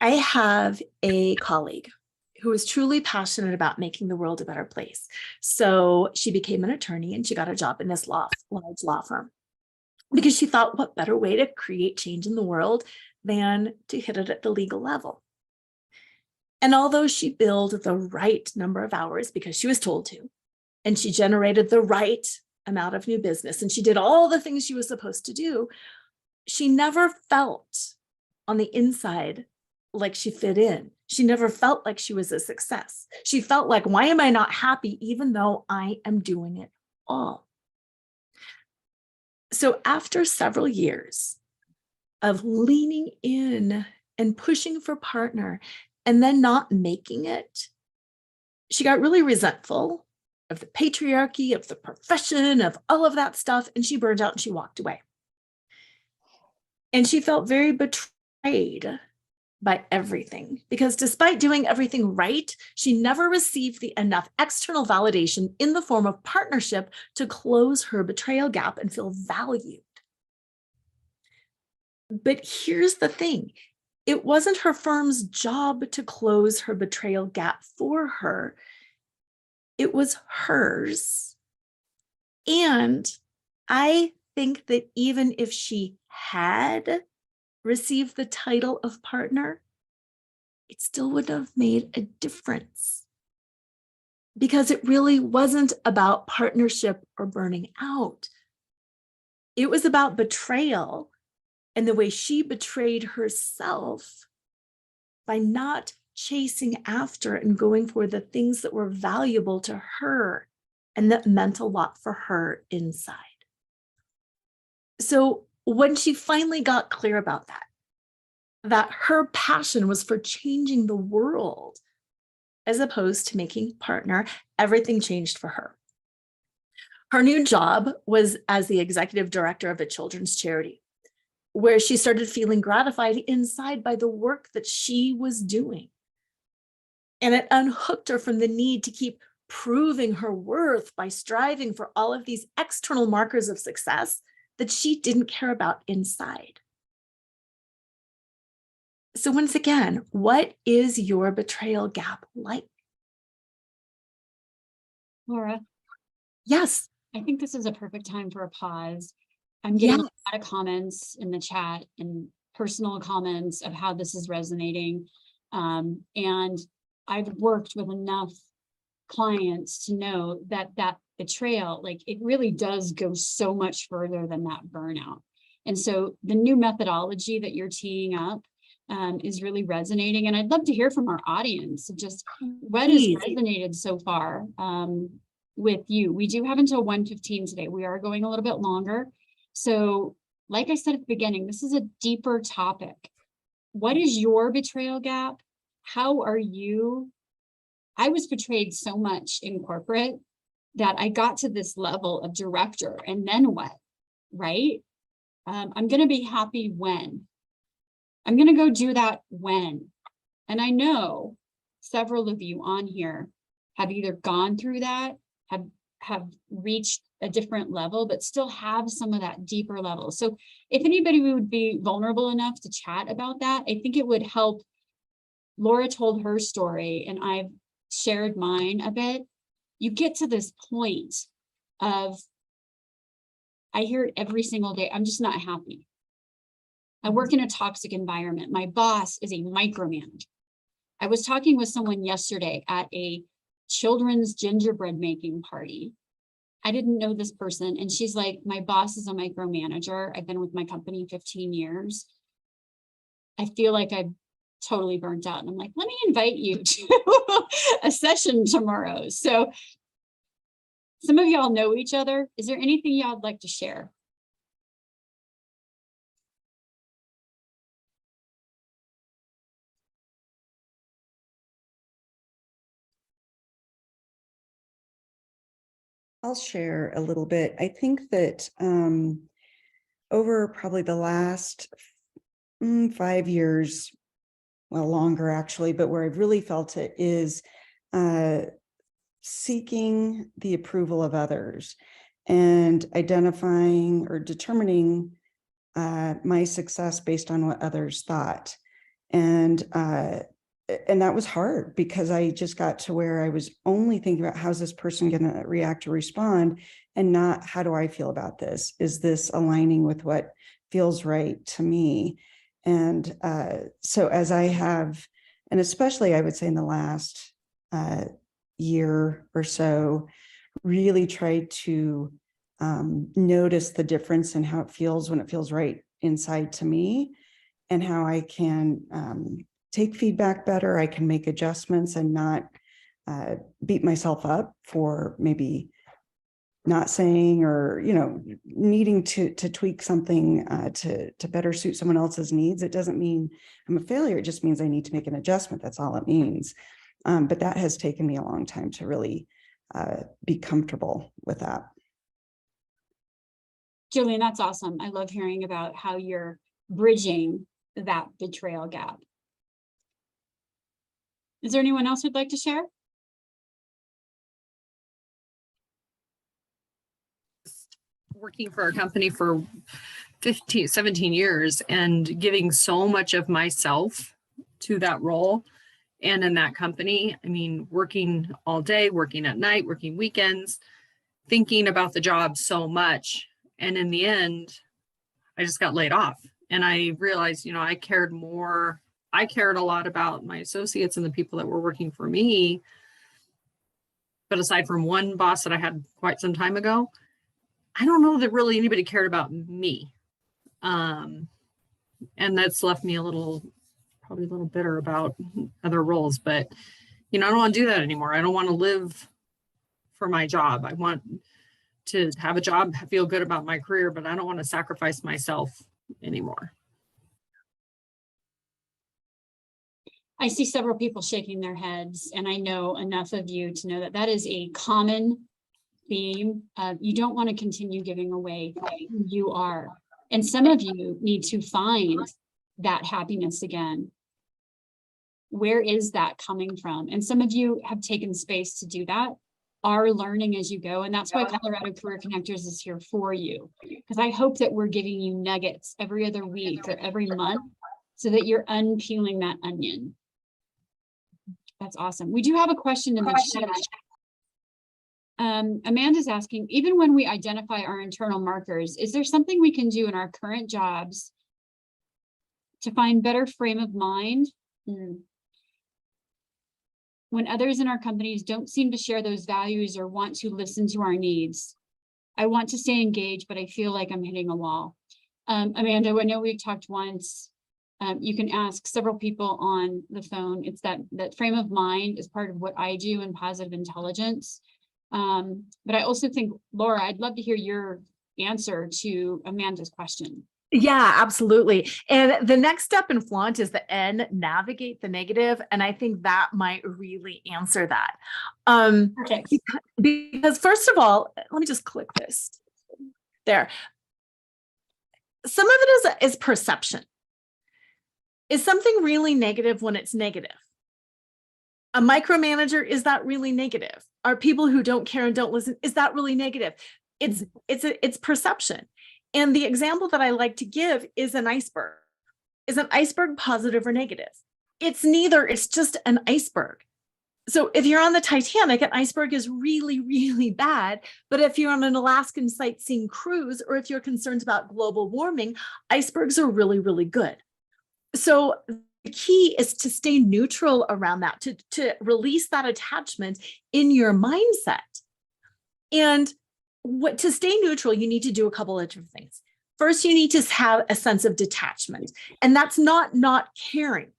B: I have a colleague who is truly passionate about making the world a better place. So she became an attorney and she got a job in this large law firm because she thought, what better way to create change in the world than to hit it at the legal level? And although she billed the right number of hours because she was told to, and she generated the right amount of new business, and she did all the things she was supposed to do, she never felt on the inside like she fit in. She never felt like she was a success. She felt like, why am I not happy even though I am doing it all? So after several years of leaning in and pushing for partner and then not making it, she got really resentful of the patriarchy, of the profession, of all of that stuff, and she burned out and she walked away. And she felt very betrayed by everything because despite doing everything right, she never received the enough external validation in the form of partnership to close her betrayal gap and feel valued. But here's the thing. It wasn't her firm's job to close her betrayal gap for her. It was hers. And I think that even if she had received the title of partner, it still would have made a difference because it really wasn't about partnership or burning out. It was about betrayal and the way she betrayed herself by not chasing after and going for the things that were valuable to her and that meant a lot for her inside. So when she finally got clear about that her passion was for changing the world as opposed to making partner, everything changed for her. Her new job was as the executive director of a children's charity, where she started feeling gratified inside by the work that she was doing. And it unhooked her from the need to keep proving her worth by striving for all of these external markers of success that she didn't care about inside. So once again, what is your betrayal gap like?
A: Laura,
B: Yes.
A: I think this is a perfect time for a pause. I'm getting
B: Yes.
A: a lot of comments in the chat and personal comments of how this is resonating. And I've worked with enough clients to know that that betrayal, like it really does go so much further than that burnout. And so the new methodology that you're teeing up is really resonating. And I'd love to hear from our audience, just what has resonated so far with you. We do have until 1:15 today. We are going a little bit longer. So like I said at the beginning, this is a deeper topic. What is your betrayal gap? How are you? I was betrayed so much in corporate that I got to this level of director, and then what, right? I'm going to be happy when. I'm going to go do that when. And I know several of you on here have either gone through that, have reached a different level, but still have some of that deeper level. So if anybody would be vulnerable enough to chat about that, I think it would help. Lora told her story and I've shared mine a bit. You get to this point of, I hear it every single day, I'm just not happy. I work in a toxic environment. My boss is a micromanager. I was talking with someone yesterday at a children's gingerbread making party. I didn't know this person. And she's like, my boss is a micromanager. I've been with my company 15 years. I feel like I've totally burnt out. And I'm like, let me invite you to a session tomorrow. So some of y'all know each other. Is there anything y'all would like to share?
D: I'll share a little bit. I think that over probably the last 5 years, well, longer actually, but where I've really felt it is seeking the approval of others and identifying or determining my success based on what others thought. And that was hard because I just got to where I was only thinking about how's this person going to react or respond, and not how do I feel about this? Is this aligning with what feels right to me? And so as I have, and especially I would say in the last year or so, really tried to notice the difference in how it feels when it feels right inside to me, and how I can take feedback better. I can make adjustments and not beat myself up for maybe not saying, or, you know, needing to tweak something to better suit someone else's needs. It doesn't mean I'm a failure. It just means I need to make an adjustment. That's all it means. But that has taken me a long time to really be comfortable with that.
A: Jillian, that's awesome. I love hearing about how you're bridging that betrayal gap. Is there anyone else who'd like to share?
E: Working for a company for 17 years and giving so much of myself to that role and in that company. I mean, working all day, working at night, working weekends, thinking about the job so much. And in the end, I just got laid off. And I realized, you know, I cared a lot about my associates and the people that were working for me. But aside from one boss that I had quite some time ago, I don't know that really anybody cared about me. And that's left me probably a little bitter about other roles. But, you know, I don't want to do that anymore. I don't want to live for my job. I want to have a job, feel good about my career, but I don't want to sacrifice myself anymore.
A: I see several people shaking their heads, and I know enough of you to know that that is a common theme. You don't want to continue giving away who you are. And some of you need to find that happiness again. Where is that coming from? And some of you have taken space to do that, are learning as you go. And that's why Colorado Career Connectors is here for you. Because I hope that we're giving you nuggets every other week or every month so that you're unpeeling that onion. That's awesome. We do have a question in the chat. Amanda's asking, even when we identify our internal markers, is there something we can do in our current jobs to find better frame of mind? When others in our companies don't seem to share those values or want to listen to our needs. I want to stay engaged, but I feel like I'm hitting a wall. Amanda, I know we talked once. You can ask several people on the phone. It's that frame of mind is part of what I do in positive intelligence. But I also think, Laura, I'd love to hear your answer to Amanda's question.
B: Yeah, absolutely. And the next step in flaunt is the N, navigate the negative. And I think that might really answer that.
A: Perfect.
B: Because first of all, let me just click this there. Some of it is perception. Is something really negative when it's negative? A micromanager, is that really negative? Are people who don't care and don't listen, is that really negative? It's perception. And the example that I like to give is an iceberg. Is an iceberg positive or negative? It's neither, it's just an iceberg. So if you're on the Titanic, an iceberg is really, really bad. But if you're on an Alaskan sightseeing cruise, or if you're concerned about global warming, icebergs are really, really good. So the key is to stay neutral around that, to release that attachment in your mindset. And to stay neutral, you need to do a couple of different things. First, you need to have a sense of detachment, and that's not caring.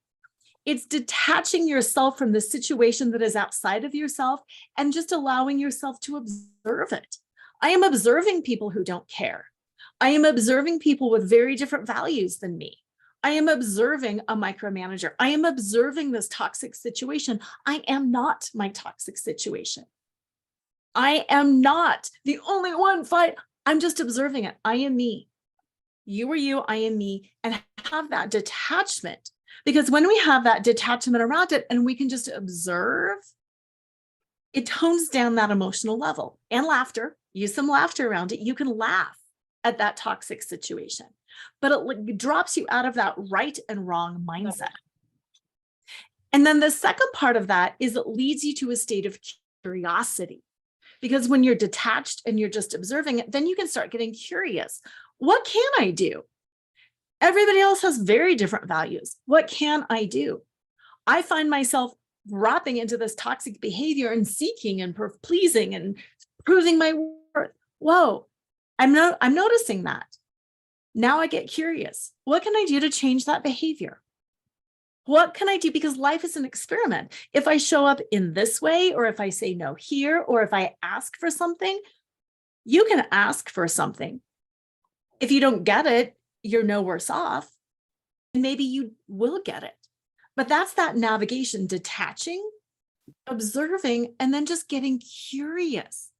B: It's detaching yourself from the situation that is outside of yourself and just allowing yourself to observe it. I am observing people who don't care. I am observing people with very different values than me. I am observing a micromanager. I am observing this toxic situation. I am not my toxic situation. I am not the only one fight. I'm just observing it. I am me. You are you, I am me, and have that detachment. Because when we have that detachment around it and we can just observe, it tones down that emotional level. And laughter, use some laughter around it. You can laugh at that toxic situation, but it drops you out of that right and wrong mindset. And then the second part of that is it leads you to a state of curiosity. Because when you're detached and you're just observing it, then you can start getting curious. What can I do? Everybody else has very different values. What can I do? I find myself dropping into this toxic behavior and seeking and pleasing and proving my worth. Whoa, I'm noticing that. Now I get curious. What can I do to change that behavior? What can I do? Because life is an experiment. If I show up in this way, or if I say no here, or if I ask for something, you can ask for something. If you don't get it, you're no worse off. And maybe you will get it. But that's that navigation, detaching, observing, and then just getting curious.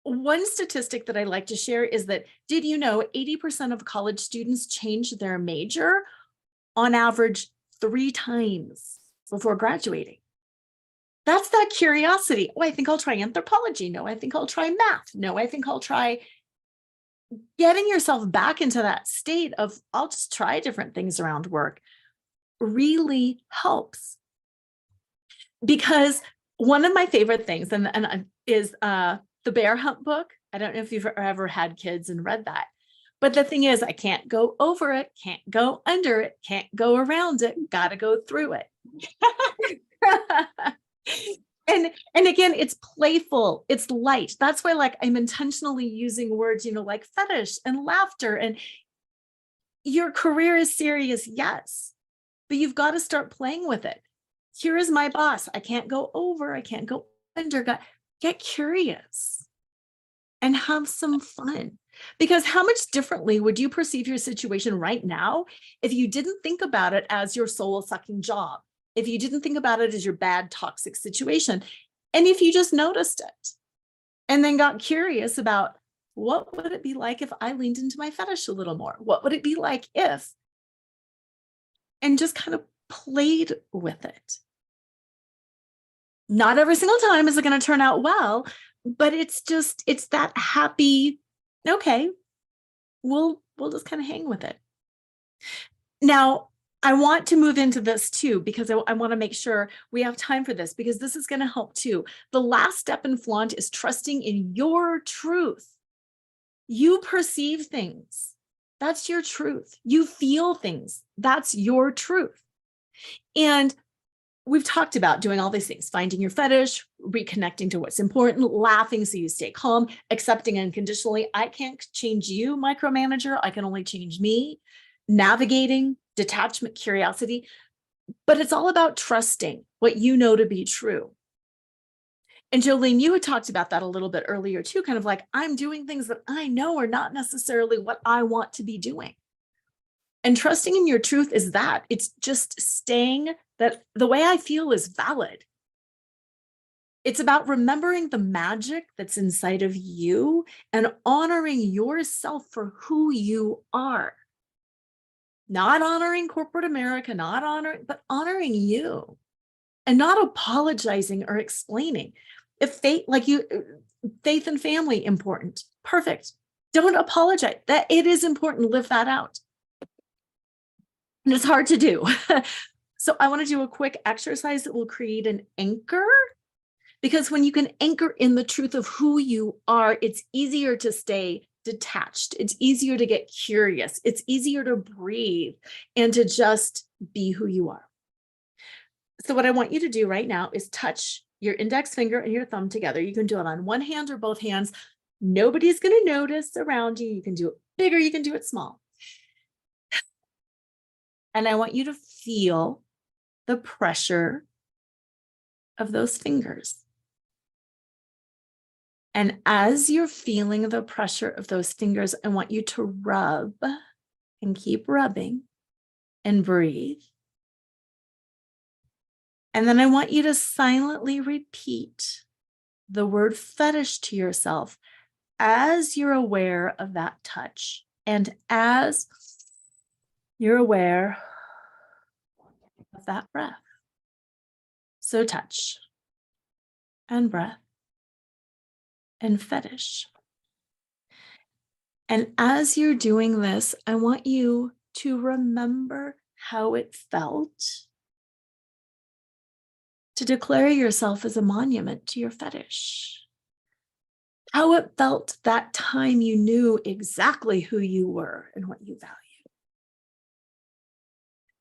B: One statistic that I like to share is that, did you know 80% of college students change their major on average 3 times before graduating? That's that curiosity. Oh, I think I'll try anthropology. No, I think I'll try math. No, I think I'll try. Getting yourself back into that state of, I'll just try different things around work, really helps. Because one of my favorite things is the Bear Hunt book. I don't know if you've ever had kids and read that. But the thing is, I can't go over it, can't go under it, can't go around it, got to go through it. And again, it's playful, it's light. That's why, like, I'm intentionally using words, like fetish and laughter. And your career is serious, yes, but you've got to start playing with it. Here is my boss. I can't go over, I can't go under. Get curious and have some fun. Because how much differently would you perceive your situation right now if you didn't think about it as your soul-sucking job? If you didn't think about it as your bad, toxic situation, and if you just noticed it and then got curious about, what would it be like if I leaned into my fetish a little more? What would it be like if? And just kind of played with it. Not every single time is it going to turn out well, but it's that happy, okay, we'll just kind of hang with it. Now, I want to move into this too, because I want to make sure we have time for this, because this is going to help too. The last step in flaunt is trusting in your truth. You perceive things. That's your truth. You feel things. That's your truth. And we've talked about doing all these things, finding your fetish, reconnecting to what's important, laughing so you stay calm, accepting unconditionally. I can't change you, micromanager. I can only change me, navigating, detachment, curiosity. But it's all about trusting what you know to be true. And Jolene, you had talked about that a little bit earlier too, kind of like, I'm doing things that I know are not necessarily what I want to be doing. And trusting in your truth is that. It's just staying that the way I feel is valid. It's about remembering the magic that's inside of you and honoring yourself for who you are. Not honoring corporate America, not honoring, but honoring you and not apologizing or explaining. If faith, faith and family important, perfect. Don't apologize. That it is important. Live that out. And it's hard to do. So I want to do a quick exercise that will create an anchor, because when you can anchor in the truth of who you are, it's easier to stay detached. It's easier to get curious. It's easier to breathe and to just be who you are. So what I want you to do right now is touch your index finger and your thumb together. You can do it on one hand or both hands. Nobody's going to notice around you. You can do it bigger. You can do it small. And I want you to feel the pressure of those fingers. And as you're feeling the pressure of those fingers, I want you to rub and keep rubbing and breathe. And then I want you to silently repeat the word fetish to yourself as you're aware of that touch and as you're aware of that breath. So touch and breath and fetish. And as you're doing this, I want you to remember how it felt to declare yourself as a monument to your fetish. How it felt that time you knew exactly who you were and what you valued.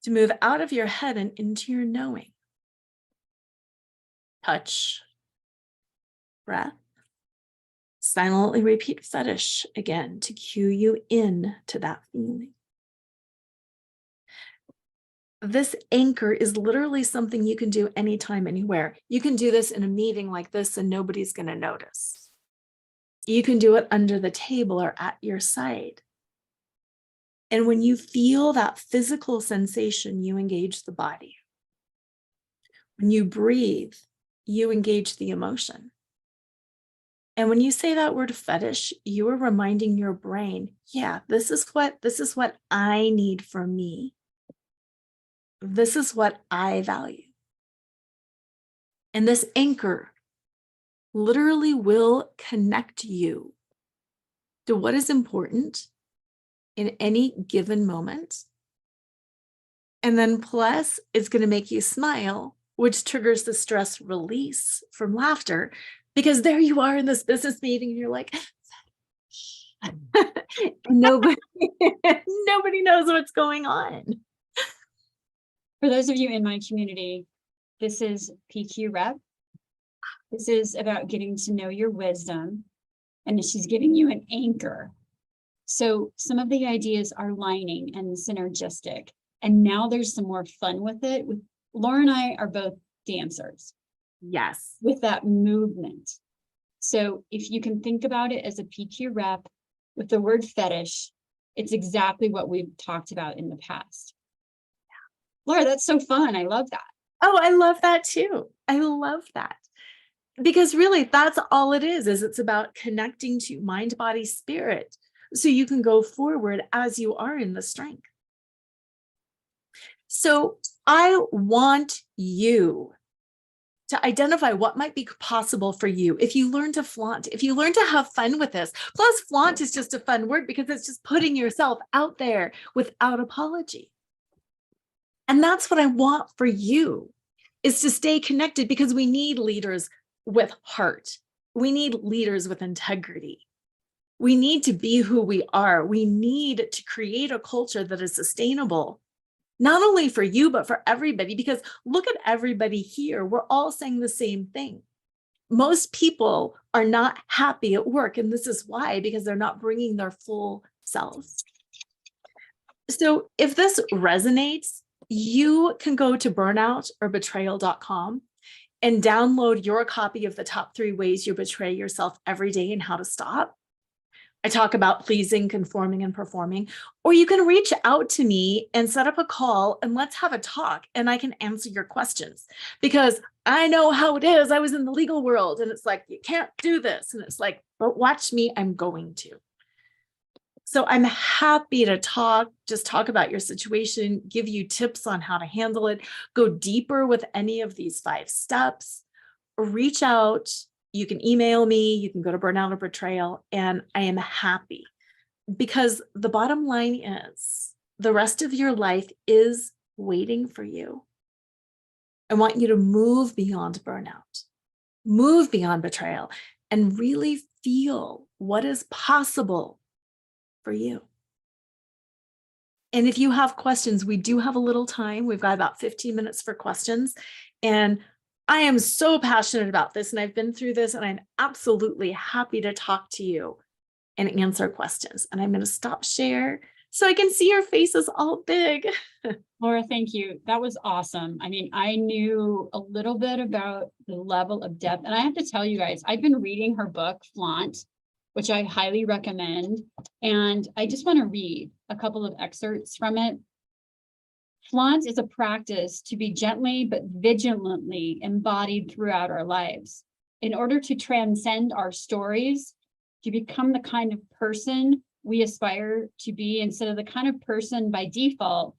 B: To move out of your head and into your knowing. Touch, breath. Silently repeat fetish again to cue you in to that feeling. This anchor is literally something you can do anytime, anywhere. You can do this in a meeting like this and nobody's going to notice. You can do it under the table or at your side. And when you feel that physical sensation, you engage the body. When you breathe, you engage the emotion. And when you say that word fetish, you are reminding your brain, yeah, this is what I need for me. This is what I value. And this anchor literally will connect you to what is important in any given moment. And then plus, it's going to make you smile, which triggers the stress release from laughter, because there you are in this business meeting and you're like, nobody knows what's going on.
A: For those of you in my community, this is PQ Rep. This is about getting to know your wisdom, and she's giving you an anchor. So some of the ideas are lining and synergistic, and now there's some more fun with it. Laura and I are both dancers.
B: Yes.
A: With that movement. So if you can think about it as a PQ rep with the word fetish, it's exactly what we've talked about in the past. Yeah. Laura, that's so fun. I love that.
B: Oh, I love that too. I love that. Because really, that's all it is it's about connecting to mind, body, spirit, so you can go forward as you are in the strength. So I want you to identify what might be possible for you if you learn to flaunt, if you learn to have fun with this. Plus, flaunt is just a fun word because it's just putting yourself out there without apology. And that's what I want for you, is to stay connected, because we need leaders with heart. We need leaders with integrity. We need to be who we are. We need to create a culture that is sustainable not only for you, but for everybody, because look at everybody here. We're all saying the same thing. Most people are not happy at work. And this is why, because they're not bringing their full selves. So if this resonates, you can go to burnout or betrayal.com and download your copy of the top 3 ways you betray yourself every day and how to stop. I talk about pleasing, conforming, and performing. Or you can reach out to me and set up a call and let's have a talk and I can answer your questions, because I know how it is. I was in the legal world and it's like, you can't do this. And it's like, but watch me, I'm going to. So I'm happy to just talk about your situation, give you tips on how to handle it, go deeper with any of these 5 steps, reach out. You can email me, you can go to Burnout or Betrayal, and I am happy, because the bottom line is the rest of your life is waiting for you. I want you to move beyond burnout, move beyond betrayal, and really feel what is possible for you. And if you have questions, we do have a little time. We've got about 15 minutes for questions. And I am so passionate about this, and I've been through this, and I'm absolutely happy to talk to you and answer questions. And I'm going to stop share so I can see your faces all big.
A: Lora, thank you. That was awesome. I mean, I knew a little bit about the level of depth, and I have to tell you guys, I've been reading her book, Flaunt, which I highly recommend. And I just want to read a couple of excerpts from it. Flaunt is a practice to be gently but vigilantly embodied throughout our lives. In order to transcend our stories, to become the kind of person we aspire to be instead of the kind of person by default,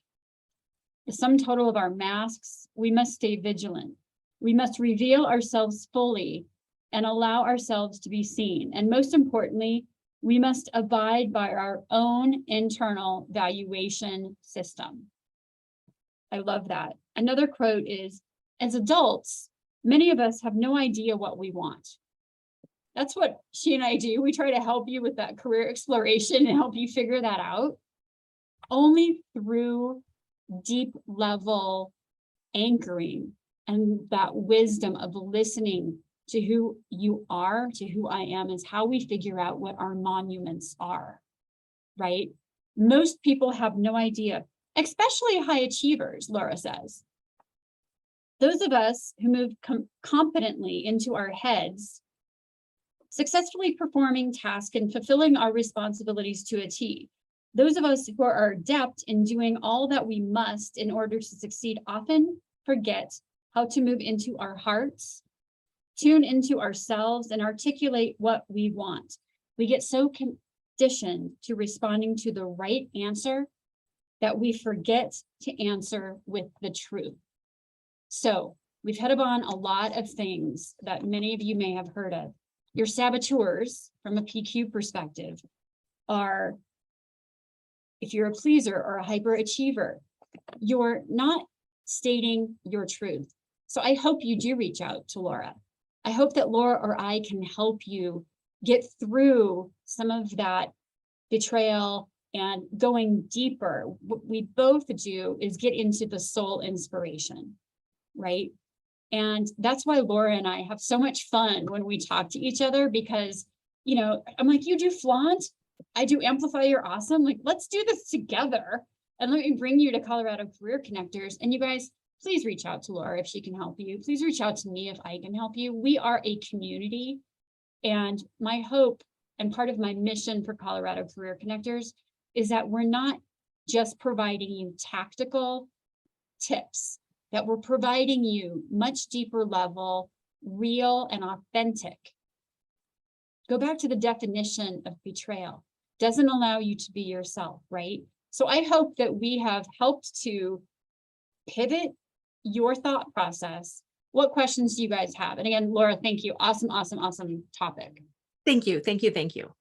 A: the sum total of our masks, we must stay vigilant. We must reveal ourselves fully and allow ourselves to be seen. And most importantly, we must abide by our own internal valuation system. I love that. Another quote is, as adults, many of us have no idea what we want. That's what she and I do. We try to help you with that career exploration and help you figure that out. Only through deep level anchoring and that wisdom of listening to who you are, to who I am, is how we figure out what our monuments are, right? Most people have no idea, especially high achievers, Lora says. Those of us who move competently into our heads, successfully performing tasks and fulfilling our responsibilities to a T. Those of us who are adept in doing all that we must in order to succeed often forget how to move into our hearts, tune into ourselves, and articulate what we want. We get so conditioned to responding to the right answer that we forget to answer with the truth. So we've hit upon a lot of things that many of you may have heard of. Your saboteurs, from a PQ perspective, are, if you're a pleaser or a hyperachiever, you're not stating your truth. So I hope you do reach out to Lora. I hope that Lora or I can help you get through some of that betrayal and going deeper. What we both do is get into the soul inspiration, right? And that's why Lora and I have so much fun when we talk to each other, because, you know, I'm like, you do Flaunt, I do Amplify Your Awesome. Like, let's do this together. And let me bring you to Colorado Career Connectors. And you guys, please reach out to Lora if she can help you. Please reach out to me if I can help you. We are a community. And my hope and part of my mission for Colorado Career Connectors is that we're not just providing you tactical tips, that we're providing you much deeper level, real and authentic. Go back to the definition of betrayal. Doesn't allow you to be yourself, right? So I hope that we have helped to pivot your thought process. What questions do you guys have? And again, Lora, thank you. Awesome, awesome, awesome topic.
B: Thank you. Thank you. Thank you.